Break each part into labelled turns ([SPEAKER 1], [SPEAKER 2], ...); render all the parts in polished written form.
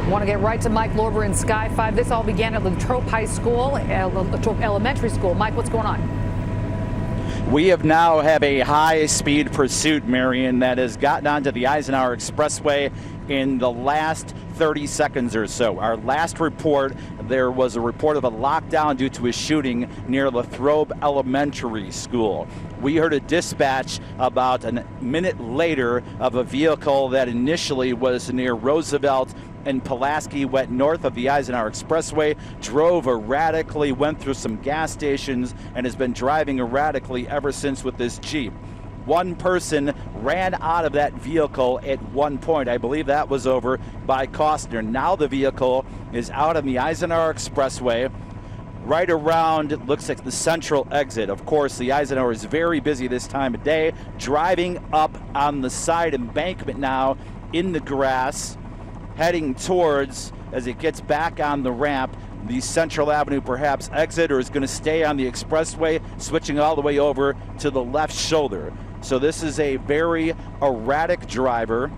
[SPEAKER 1] Want to get right to Mike Lorber in Sky 5. This all began at Latrobe High School, Latrobe Elementary School. Mike, what's going on?
[SPEAKER 2] We now have a high-speed pursuit, Marion, that has gotten onto the Eisenhower Expressway in the last 30 seconds or so. Our last report, there was a report of a lockdown due to a shooting near Latrobe Elementary School. We heard a dispatch about a minute later of a vehicle that initially was near Roosevelt and Pulaski, went north of the Eisenhower Expressway, drove erratically, went through some gas stations, and has been driving erratically ever since with this Jeep. One person ran out of that vehicle at one point. I believe that was over by Costner. Now the vehicle is out on the Eisenhower Expressway, right around, it looks like the central exit. Of course, the Eisenhower is very busy this time of day, driving up on the side embankment now in the grass, heading towards, as it gets back on the ramp, the Central Avenue perhaps exit, or is going to stay on the expressway, switching all the way over to the left shoulder. So this is a very erratic driver.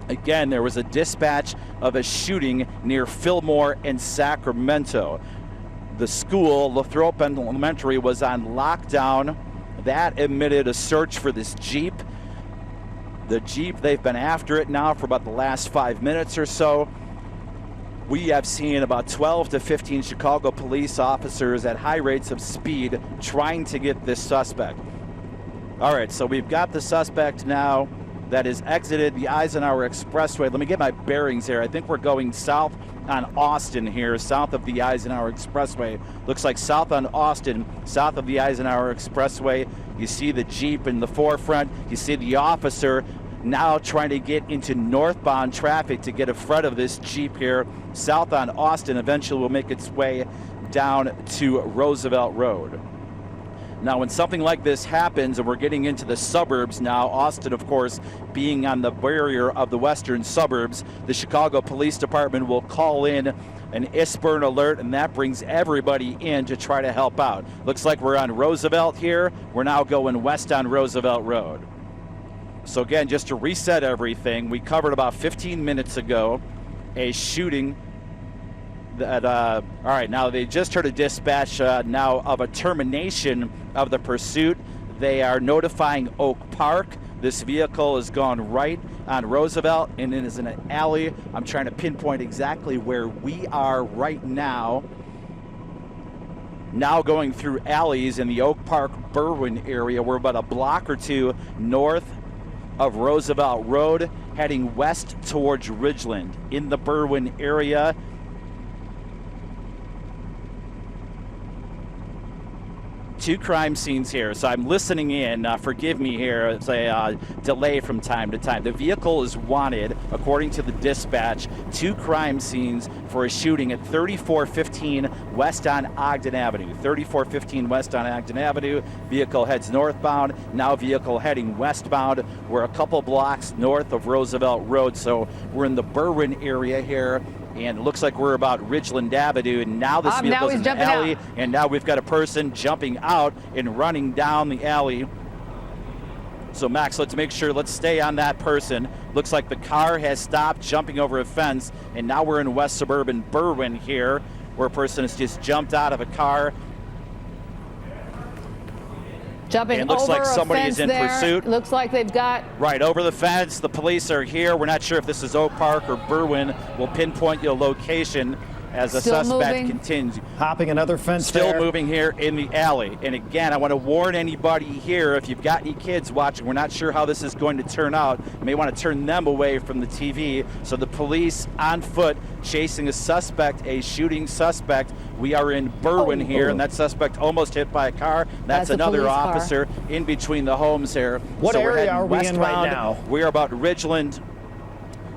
[SPEAKER 2] Again, there was a dispatch of a shooting near Fillmore and Sacramento. The school, Latrobe Elementary, was on lockdown. That admitted a search for this Jeep. The Jeep, they've been after it now for about the last 5 minutes or so. We have seen about 12 to 15 Chicago police officers at high rates of speed trying to get this suspect. All right, so we've got the suspect now that has exited the Eisenhower Expressway. Let me get my bearings here. I think we're going south on Austin here, south of the Eisenhower Expressway. Looks like south on Austin, south of the Eisenhower Expressway. You see the Jeep in the forefront. You see the officer now trying to get into northbound traffic to get in front of this Jeep here, south on Austin. Eventually will make its way down to Roosevelt Road. Now, when something like this happens, and we're getting into the suburbs now, Austin, of course, being on the barrier of the western suburbs, the Chicago Police Department will call in an ISBURN alert, and that brings everybody in to try to help out. Looks like we're on Roosevelt here. We're now going west on Roosevelt Road. So again, just to reset everything, we covered about 15 minutes ago a shooting that, all right, now they just heard a dispatch now of a termination of the pursuit. They are notifying Oak Park. This vehicle has gone right on Roosevelt and it is in an alley. I'm trying to pinpoint exactly where we are right now. Now going through alleys in the Oak Park Berwyn area. We're about a block or two north of Roosevelt Road, heading west towards Ridgeland in the Berwyn area. Two crime scenes here, so I'm listening in. Forgive me here, it's a delay from time to time. The vehicle is wanted, according to the dispatch, two crime scenes for a shooting at 3415 West on Ogden Avenue. 3415 West on Ogden Avenue. Vehicle heads northbound, now vehicle heading westbound. We're a couple blocks north of Roosevelt Road, so we're in the Berwyn area here. And it looks like we're about Ridgeland Avenue, and now this vehicle's in the alley, and now we've got a person jumping out and running down the alley. So Max, let's make sure, let's stay on that person. Looks like the car has stopped jumping over a fence, and now we're in West Suburban Berwyn here, where a person has just jumped out of a car.
[SPEAKER 1] Jumping
[SPEAKER 2] over a fence. It looks like somebody's in pursuit.
[SPEAKER 1] Looks like they've got...
[SPEAKER 2] Right, over the fence. The police are here. We're not sure if this is Oak Park or Berwyn. We'll pinpoint your location as the suspect continues.
[SPEAKER 3] Hopping another fence
[SPEAKER 2] Still moving here in the alley. And again, I want to warn anybody here, if you've got any kids watching, we're not sure how this is going to turn out. You may want to turn them away from the TV. So the police on foot chasing a suspect, a shooting suspect. We are in Berwyn here, and that suspect almost hit by a car. That's another officer in between the homes here.
[SPEAKER 3] What area are we in right now?
[SPEAKER 2] We are about Ridgeland.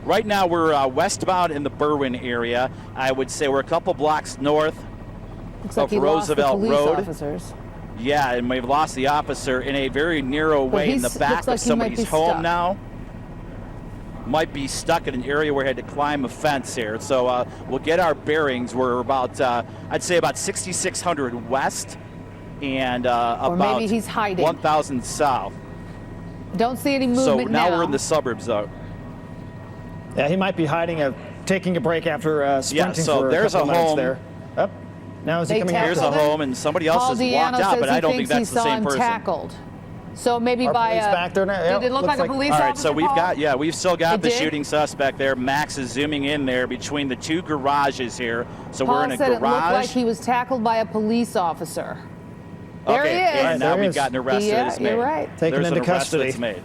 [SPEAKER 2] Right now we're westbound in the Berwyn area. I would say we're a couple blocks north of Roosevelt Road.
[SPEAKER 1] Officers.
[SPEAKER 2] Yeah, and we've lost the officer in a very narrow way in the back of somebody's home now. Might be stuck in an area where he had to climb a fence here. So we'll get our bearings. We're about, I'd say about 6600 west and about
[SPEAKER 1] maybe he's hiding.
[SPEAKER 2] 1000 south.
[SPEAKER 1] Don't see any movement
[SPEAKER 2] now. So now we're in the suburbs though.
[SPEAKER 3] Yeah, he might be hiding a taking a break after sprinting
[SPEAKER 2] so
[SPEAKER 3] for
[SPEAKER 2] there's
[SPEAKER 3] a couple
[SPEAKER 2] a
[SPEAKER 3] minutes
[SPEAKER 2] home.
[SPEAKER 3] there. Up. Now is he
[SPEAKER 1] They
[SPEAKER 3] coming out?
[SPEAKER 2] Here's a
[SPEAKER 1] tackled him.
[SPEAKER 2] home, and somebody else
[SPEAKER 1] Paul
[SPEAKER 2] has walked
[SPEAKER 1] Deanna
[SPEAKER 2] out,
[SPEAKER 1] says
[SPEAKER 2] but
[SPEAKER 1] he
[SPEAKER 2] I don't
[SPEAKER 1] thinks
[SPEAKER 2] think
[SPEAKER 1] he
[SPEAKER 2] that's the
[SPEAKER 1] saw
[SPEAKER 2] same
[SPEAKER 1] him
[SPEAKER 2] person.
[SPEAKER 1] tackled. So maybe
[SPEAKER 3] Our
[SPEAKER 1] by
[SPEAKER 3] police back there now. Yep,
[SPEAKER 1] did it look
[SPEAKER 3] looks
[SPEAKER 1] like a police
[SPEAKER 2] All
[SPEAKER 1] officer?
[SPEAKER 2] right, so we've
[SPEAKER 1] Paul?
[SPEAKER 2] got, we've still got
[SPEAKER 1] It
[SPEAKER 2] the
[SPEAKER 1] did?
[SPEAKER 2] shooting suspect there. Max is zooming in there between the two garages here. So
[SPEAKER 1] Paul
[SPEAKER 2] we're in a
[SPEAKER 1] said
[SPEAKER 2] garage.
[SPEAKER 1] it looked like he was tackled by a police officer. There
[SPEAKER 2] okay,
[SPEAKER 1] he is.
[SPEAKER 2] and now
[SPEAKER 3] There he
[SPEAKER 2] we've
[SPEAKER 3] is.
[SPEAKER 2] got an arrest that is made.
[SPEAKER 1] You're right.
[SPEAKER 3] Taken
[SPEAKER 2] There's
[SPEAKER 3] into
[SPEAKER 2] an arrest
[SPEAKER 3] custody.
[SPEAKER 2] that's made.